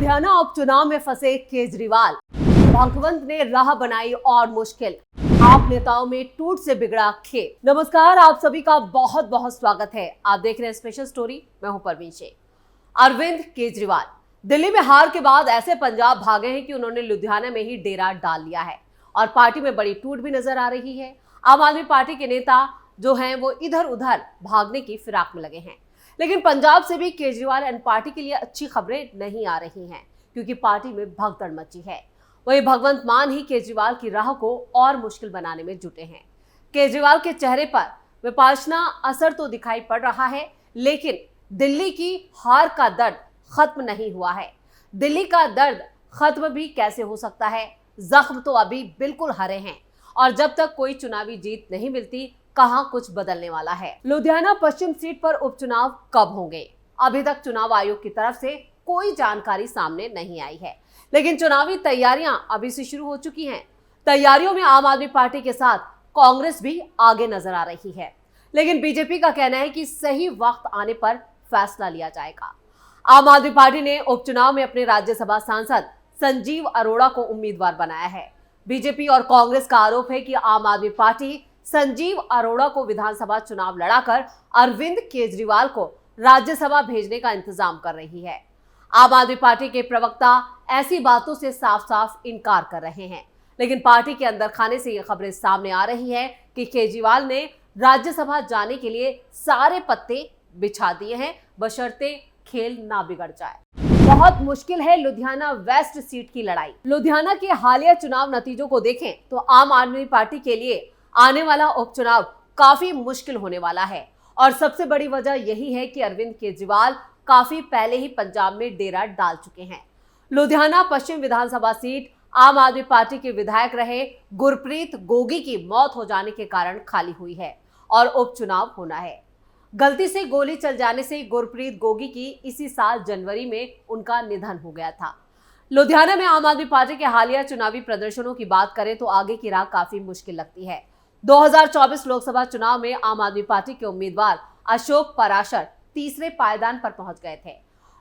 लुधियाना उपचुनाव में फंसे केजरीवाल, भगवंत ने राह बनाई और मुश्किल। आप नेताओं में टूट से बिगड़ा खेल। नमस्कार, आप सभी का बहुत बहुत स्वागत है। आप देख रहे हैं स्पेशल स्टोरी। मैं हूं परवीन शेख। अरविंद केजरीवाल दिल्ली में हार के बाद ऐसे पंजाब भागे हैं कि उन्होंने लुधियाना में ही डेरा डाल लिया है और पार्टी में बड़ी टूट भी नजर आ रही है। आम आदमी पार्टी के नेता जो हैं वो इधर उधर भागने की फिराक में लगे हैं, लेकिन पंजाब से भी केजरीवाल एंड पार्टी के लिए अच्छी खबरें नहीं आ रही हैं, क्योंकि पार्टी में भगदड़ मची है। वही भगवंत मान ही केजरीवाल की राह को और मुश्किल बनाने में जुटे हैं। केजरीवाल के चेहरे पर विपश्यना असर तो दिखाई पड़ रहा है, लेकिन दिल्ली की हार का दर्द खत्म नहीं हुआ है। दिल्ली का दर्द खत्म भी कैसे हो सकता है? जख्म तो अभी बिल्कुल हरे हैं और जब तक कोई चुनावी जीत नहीं मिलती, कहां कुछ बदलने वाला है। लुधियाना पश्चिम सीट पर उपचुनाव कब होंगे? अभी तक चुनाव आयोग की तरफ से कोई जानकारी सामने नहीं आई है, लेकिन चुनावी तैयारियां अभी से शुरू हो चुकी हैं। तैयारियों में आम आदमी पार्टी के साथ कांग्रेस भी आगे नजर आ रही है, लेकिन बीजेपी का कहना है कि सही वक्त आने पर फैसला लिया जाएगा। आम आदमी पार्टी ने उपचुनाव में अपने राज्यसभा सांसद संजीव अरोड़ा को उम्मीदवार बनाया है। बीजेपी और कांग्रेस का आरोप है कि आम आदमी पार्टी संजीव अरोड़ा को विधानसभा चुनाव लड़ाकर अरविंद केजरीवाल को राज्यसभा भेजने का इंतजाम कर रही है। आम आदमी पार्टी के प्रवक्ता ऐसी बातों से साफ साफ इनकार कर रहे हैं, लेकिन पार्टी के अंदर खाने से ये खबरें सामने आ रही हैं कि केजरीवाल ने राज्यसभा जाने के लिए सारे पत्ते बिछा दिए हैं, बशर्ते खेल ना बिगड़ जाए। बहुत मुश्किल है लुधियाना वेस्ट सीट की लड़ाई। लुधियाना के हालिया चुनाव नतीजों को देखें तो आम आदमी पार्टी के लिए आने वाला उपचुनाव काफी मुश्किल होने वाला है और सबसे बड़ी वजह यही है कि अरविंद केजरीवाल काफी पहले ही पंजाब में डेरा डाल चुके हैं। लुधियाना पश्चिम विधानसभा सीट आम आदमी पार्टी के विधायक रहे गुरप्रीत गोगी की मौत हो जाने के कारण खाली हुई है और उपचुनाव होना है। गलती से गोली चल जाने से गुरप्रीत गोगी की इसी साल जनवरी में उनका निधन हो गया था। लुधियाना में आम आदमी पार्टी के हालिया चुनावी प्रदर्शनों की बात करें तो आगे की राह काफी मुश्किल लगती है। 2024 लोकसभा चुनाव में आम आदमी पार्टी के उम्मीदवार अशोक पराशर तीसरे पायदान पर पहुंच गए थे।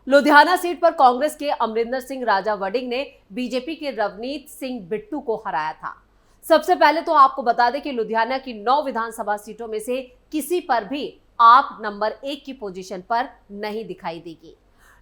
लुधियाना सीट पर कांग्रेस के अमरिंदर सिंह राजा वडिंग ने बीजेपी के रवनीत सिंह बिट्टू को हराया था। सबसे पहले तो आपको बता दें कि लुधियाना की 9 विधानसभा सीटों में से किसी पर भी आप नंबर 1 की पोजीशन पर नहीं दिखाई देगी।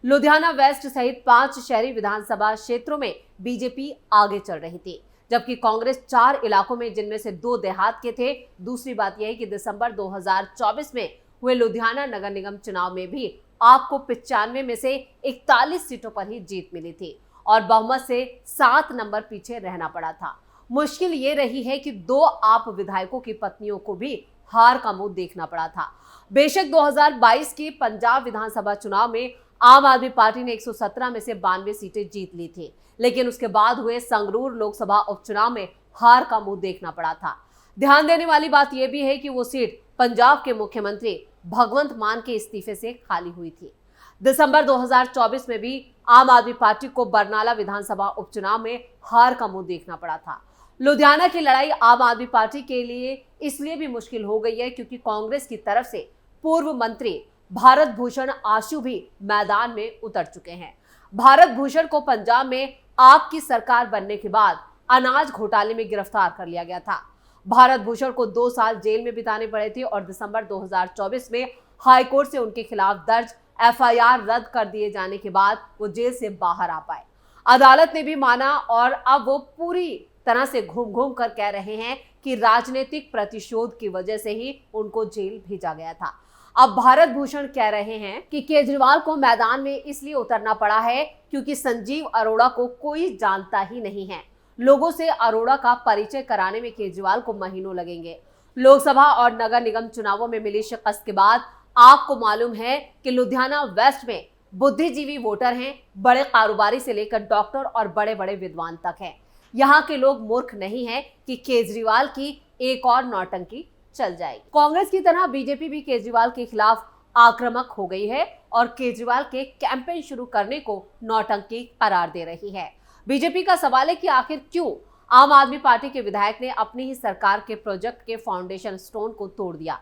लुधियाना वेस्ट सहित 5 शहरी विधानसभा क्षेत्रों में बीजेपी आगे चल रही थी, जबकि कांग्रेस 4 इलाकों में, जिनमें से 2 देहात के थे। दूसरी बात यह है कि दिसंबर 2024 में हुए लुधियाना नगर निगम चुनाव में भी आपको 95 में से 41 सीटों पर ही जीत मिली थी और बहुमत से 7 नंबर पीछे रहना पड़ा था। मुश्किल ये रही है कि 2 आप विधायकों की पत्नियों को भी हार का मुंह देखना पड़ा था। बेशक 2022 के पंजाब विधानसभा चुनाव में आम आदमी पार्टी ने 117 में से 92 सीटें जीत ली थी, लेकिन उसके बाद हुए संगरूर लोकसभा उपचुनाव में हार का मुंह देखना पड़ा था। ध्यान देने वाली बात यह भी है कि वो सीट पंजाब के मुख्यमंत्री भगवंत मान के इस्तीफे से खाली हुई थी। दिसंबर 2024 में भी आम आदमी पार्टी को बरनाला विधानसभा उपचुनाव में हार का मुंह देखना पड़ा था। लुधियाना की लड़ाई आम आदमी पार्टी के लिए इसलिए भी मुश्किल हो गई है क्योंकि कांग्रेस की तरफ से पूर्व मंत्री भारत भूषण आशु भी मैदान में उतर चुके हैं। भारत भूषण को पंजाब में आपकी सरकार बनने के बाद अनाज घोटाले में गिरफ्तार कर लिया गया था। भारत भूषण को 2 साल जेल में बिताने पड़े थे और दिसंबर 2024 में हाईकोर्ट से उनके खिलाफ दर्ज एफआईआर रद्द कर दिए जाने के बाद वो जेल से बाहर आ पाए। अदालत ने भी माना और अब वो पूरी तरह से घूम घूम कर कह रहे हैं कि राजनीतिक प्रतिशोध की वजह से ही उनको जेल भेजा गया था। अब भारत भूषण कह रहे हैं कि केजरीवाल को मैदान में इसलिए उतरना पड़ा है क्योंकि संजीव अरोड़ा को कोई जानता ही नहीं है। लोगों से अरोड़ा का परिचय कराने में केजरीवाल को महीनों लगेंगे। लोकसभा और नगर निगम चुनावों में मिली शिकस्त के बाद आपको मालूम है कि लुधियाना वेस्ट में बुद्धिजीवी वोटर हैं, बड़े कारोबारी से लेकर डॉक्टर और बड़े बड़े विद्वान तक हैं। यहाँ के लोग मूर्ख नहीं हैं कि केजरीवाल की एक और नौटंकी चल जाएगी। कांग्रेस की तरह बीजेपी भी केजरीवाल के खिलाफ आक्रामक हो गई है और केजरीवाल के कैंपेन शुरू करने को नौटंकी करार दे रही है। बीजेपी का सवाल है कि आखिर क्यों आम आदमी पार्टी के विधायक ने अपनी ही सरकार के प्रोजेक्ट के फाउंडेशन स्टोन को तोड़ दिया।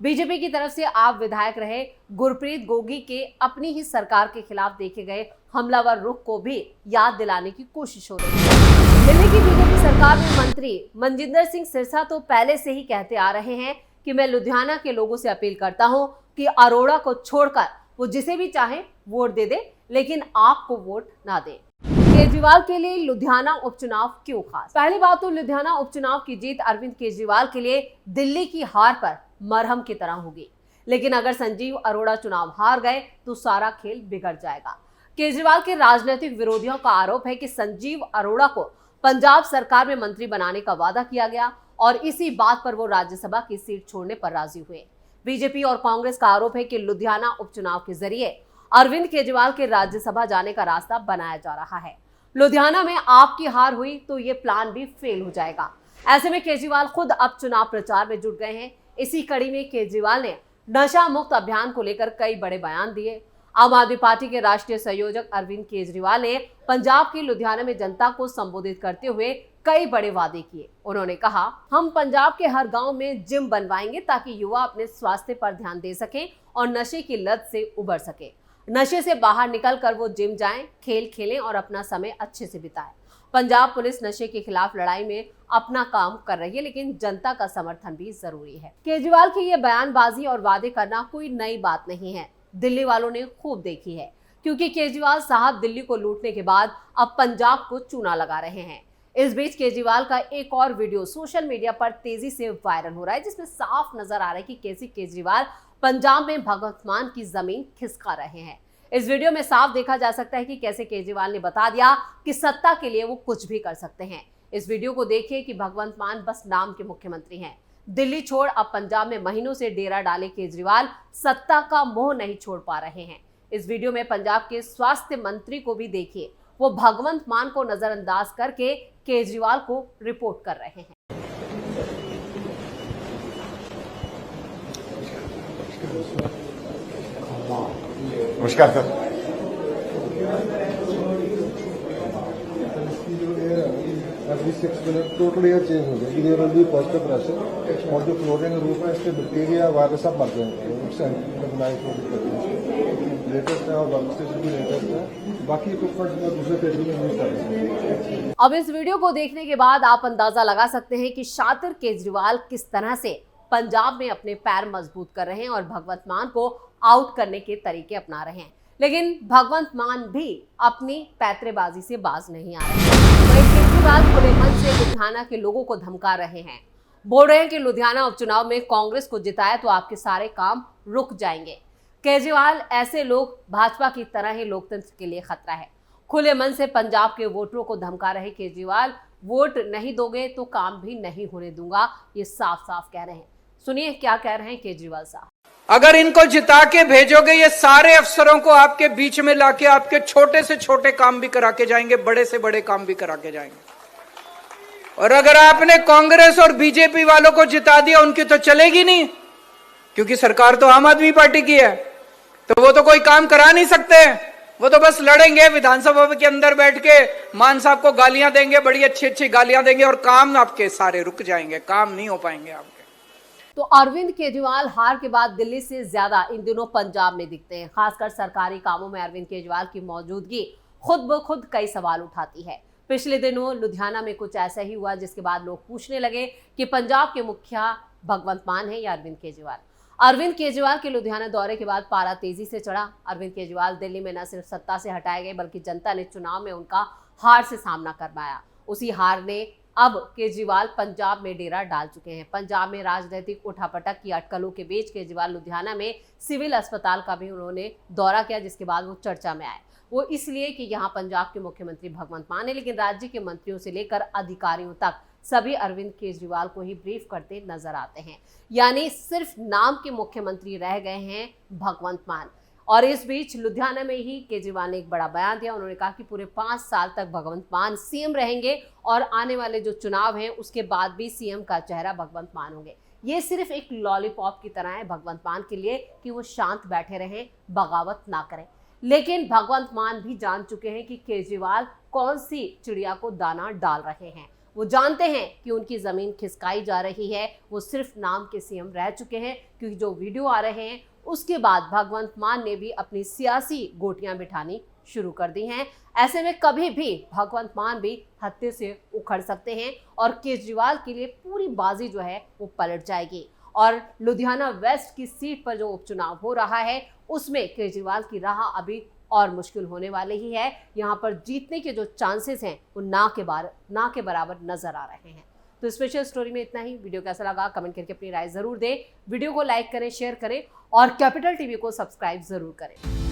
बीजेपी की तरफ से आप विधायक रहे गुरप्रीत गोगी के अपनी ही सरकार के खिलाफ देखे गए हमलावर रुख को भी याद दिलाने की कोशिश हो रही है। दिल्ली की बीजेपी सरकार में मंत्री मनजिंदर सिंह सिरसा तो पहले से ही कहते आ रहे हैं कि मैं लुधियाना के लोगों से अपील करता हूं कि अरोड़ा को छोड़कर वो जिसे भी चाहे वोट दे दे, लेकिन आपको वोट ना दे। केजरीवाल के लिए लुधियाना उपचुनाव क्यों खास? पहली बात तो लुधियाना उपचुनाव की जीत अरविंद केजरीवाल के लिए दिल्ली की हार पर मरहम की तरह होगी, लेकिन अगर संजीव अरोड़ा चुनाव हार गए तो सारा खेल बिगड़ जाएगा। केजरीवाल के राजनीतिक विरोधियों का आरोप है कि संजीव अरोड़ा को पंजाब सरकार में मंत्री बनाने का वादा किया गया और इसी बात पर वो राज्यसभा की सीट छोड़ने पर राजी हुए। बीजेपी और कांग्रेस का आरोप है कि लुधियाना उपचुनाव के जरिए अरविंद केजरीवाल के राज्यसभा जाने का रास्ता बनाया जा रहा है। लुधियाना में आपकी हार हुई तो ये प्लान भी फेल हो जाएगा। ऐसे में केजरीवाल खुद अब चुनाव प्रचार में जुट गए हैं। इसी कड़ी में केजरीवाल ने नशा मुक्त अभियान को लेकर कई बड़े बयान दिए। आम आदमी पार्टी के राष्ट्रीय संयोजक अरविंद केजरीवाल ने पंजाब की लुधियाना में जनता को संबोधित करते हुए कई बड़े वादे किए। उन्होंने कहा, हम पंजाब के हर गांव में जिम बनवाएंगे ताकि युवा अपने स्वास्थ्य पर ध्यान दे सकें और नशे की लत से उबर सके। नशे से बाहर निकलकर वो जिम जाएं, खेल खेलें और अपना समय अच्छे से बिताएं। पंजाब पुलिस नशे के खिलाफ लड़ाई में अपना काम कर रही है, लेकिन जनता का समर्थन भी जरूरी है। केजरीवाल की ये बयानबाजी और वादे करना कोई नई बात नहीं है, दिल्ली वालों ने खूब देखी है, क्योंकि केजरीवाल साहब दिल्ली को लूटने के बाद अब पंजाब को चूना लगा रहे हैं। इस बीच केजरीवाल का एक और वीडियो सोशल मीडिया पर तेजी से वायरल हो रहा है, जिसमें साफ नजर आ रहा है कि कैसे केजरीवाल पंजाब में भगवंत मान की जमीन खिसका रहे हैं। इस वीडियो में साफ देखा जा सकता है कि कैसे केजरीवाल ने बता दिया कि सत्ता के लिए वो कुछ भी कर सकते हैं। इस वीडियो को देखिए कि भगवंत मान बस नाम के मुख्यमंत्री हैं। दिल्ली छोड़ अब पंजाब में महीनों से डेरा डाले केजरीवाल सत्ता का मोह नहीं छोड़ पा रहे हैं। इस वीडियो में पंजाब के स्वास्थ्य मंत्री को भी देखिए, वो भगवंत मान को नजरअंदाज करके केजरीवाल को रिपोर्ट कर रहे हैं। नमस्कार sir. every 6 minutes total air change हो जाएगी। There will be positive pressure और जो फ्लोरिंग रूम है इसके बैक्टीरिया वायरस सब मर जाएंगे। लेटेस्ट है और वर्क स्टेशन भी लेटेस्ट है, बाकी इक्विपमेंट जो दूसरे पेशेंट में यूज कर रहे हैं। अब इस वीडियो को देखने के बाद आप अंदाजा लगा सकते हैं कि शातिर केजरीवाल किस तरह से पंजाब में अपने पैर मजबूत कर रहे हैं और भगवंत मान को आउट करने के तरीके अपना रहे हैं। लेकिन भगवंत मान भी अपनी पैतरेबाजी से बाज नहीं आ रहे हैं। वहीं केजरीवाल खुले मन से लुधियाना के लोगों को धमका रहे हैं, बोल रहे हैं कि लुधियाना उपचुनाव में कांग्रेस को जिताए तो आपके सारे काम रुक जाएंगे। केजरीवाल ऐसे लोग भाजपा की तरह ही लोकतंत्र के लिए खतरा है। खुले मन से पंजाब के वोटरों को धमका रहे केजरीवाल, वोट नहीं दोगे तो काम भी नहीं होने दूंगा, ये साफ साफ कह रहे हैं। सुनिए क्या कह रहे हैं केजरीवाल साहब। अगर इनको जिता के भेजोगे, ये सारे अफसरों को आपके बीच में लाके आपके छोटे से छोटे काम भी करा के जाएंगे, बड़े से बड़े काम भी करा के जाएंगे। और अगर आपने कांग्रेस और बीजेपी वालों को जिता दिया, उनकी तो चलेगी नहीं, क्योंकि सरकार तो आम आदमी पार्टी की है, तो वो तो कोई काम करा नहीं सकते। वो तो बस लड़ेंगे विधानसभा के अंदर बैठ के, मान साहब को गालियां देंगे, बड़ी अच्छी अच्छी गालियां देंगे और काम आपके सारे रुक जाएंगे, काम नहीं हो पाएंगे आपके। तो अरविंद केजरीवाल हार के बाद दिल्ली से ज्यादा इन दिनों पंजाब में दिखते हैं। खासकर सरकारी कामों में अरविंद केजरीवाल की मौजूदगी खुद ब खुद कई सवाल उठाती है। पिछले दिनों लुधियाना में कुछ ऐसा ही हुआ, जिसके बाद लोग पूछने लगे कि पंजाब के मुखिया भगवंत मान है या अरविंद केजरीवाल। अरविंद केजरीवाल के लुधियाना दौरे के बाद पारा तेजी से चढ़ा। अरविंद केजरीवाल दिल्ली में न सिर्फ सत्ता से हटाए गए, बल्कि जनता ने चुनाव में उनका हार से सामना करवाया। उसी हार ने अब केजरीवाल पंजाब में डेरा डाल चुके हैं। पंजाब में राजनीतिक उठापटक की अटकलों के बीच केजरीवाल लुधियाना में सिविल अस्पताल का भी उन्होंने दौरा किया, जिसके बाद वो चर्चा में आए। वो इसलिए कि यहाँ पंजाब के मुख्यमंत्री भगवंत मान है, लेकिन राज्य के मंत्रियों से लेकर अधिकारियों तक सभी अरविंद केजरीवाल को ही ब्रीफ करते नजर आते हैं। यानी सिर्फ नाम के मुख्यमंत्री रह गए हैं भगवंत मान। और इस बीच लुधियाना में ही केजरीवाल ने एक बड़ा बयान दिया। उन्होंने कहा कि पूरे 5 साल तक भगवंत मान सीएम रहेंगे और आने वाले जो चुनाव हैं उसके बाद भी सीएम का चेहरा भगवंत मान होंगे। ये सिर्फ एक लॉलीपॉप की तरह है भगवंत मान के लिए कि वो शांत बैठे रहें, बगावत ना करें। लेकिन भगवंत मान भी जान चुके हैं कि केजरीवाल कौन सी चिड़िया को दाना डाल रहे हैं। वो जानते हैं कि उनकी जमीन खिसकाई जा रही है, वो सिर्फ नाम के सीएम रह चुके हैं, क्योंकि जो वीडियो आ रहे हैं उसके बाद भगवंत मान ने भी अपनी सियासी गोटियां बिठानी शुरू कर दी हैं। ऐसे में कभी भी भगवंत मान भी हत्थे से उखड़ सकते हैं और केजरीवाल के लिए पूरी बाजी जो है वो पलट जाएगी। और लुधियाना वेस्ट की सीट पर जो उपचुनाव हो रहा है उसमें केजरीवाल की राह अभी और मुश्किल होने वाली ही है। यहाँ पर जीतने के जो चांसेस हैं वो ना के बराबर नजर आ रहे हैं। तो स्पेशल स्टोरी में इतना ही। वीडियो कैसा लगा कमेंट करके अपनी राय जरूर दें। वीडियो को लाइक करें, शेयर करें और कैपिटल टीवी को सब्सक्राइब जरूर करें।